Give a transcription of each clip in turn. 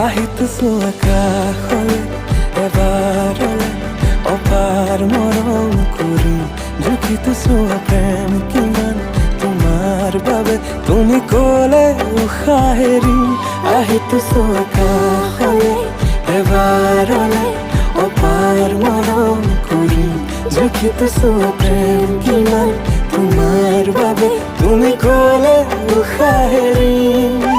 আহিছো আকাশলে এবাৰলে অপাৰ মৰম কৰি জুখিতো চোৱা প্ৰেম কিমান তোমাৰ বাবে তুমি ক'লে উশাহ এৰিম আহিছো আকাশলে এবাৰলে অপাৰ মৰম কৰি জুখিতো চোৱা প্ৰেম কিমান তোমাৰ বাবে তুমি ক'লে উশাহ এৰিম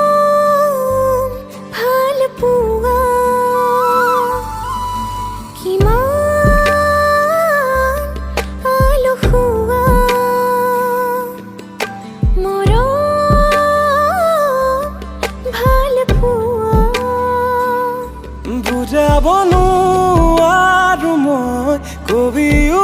মৰম ভাল পোৱা কিমান আলসুৱা মৰম ভাল পোৱা বুজাব নোৱাৰো মই কবিও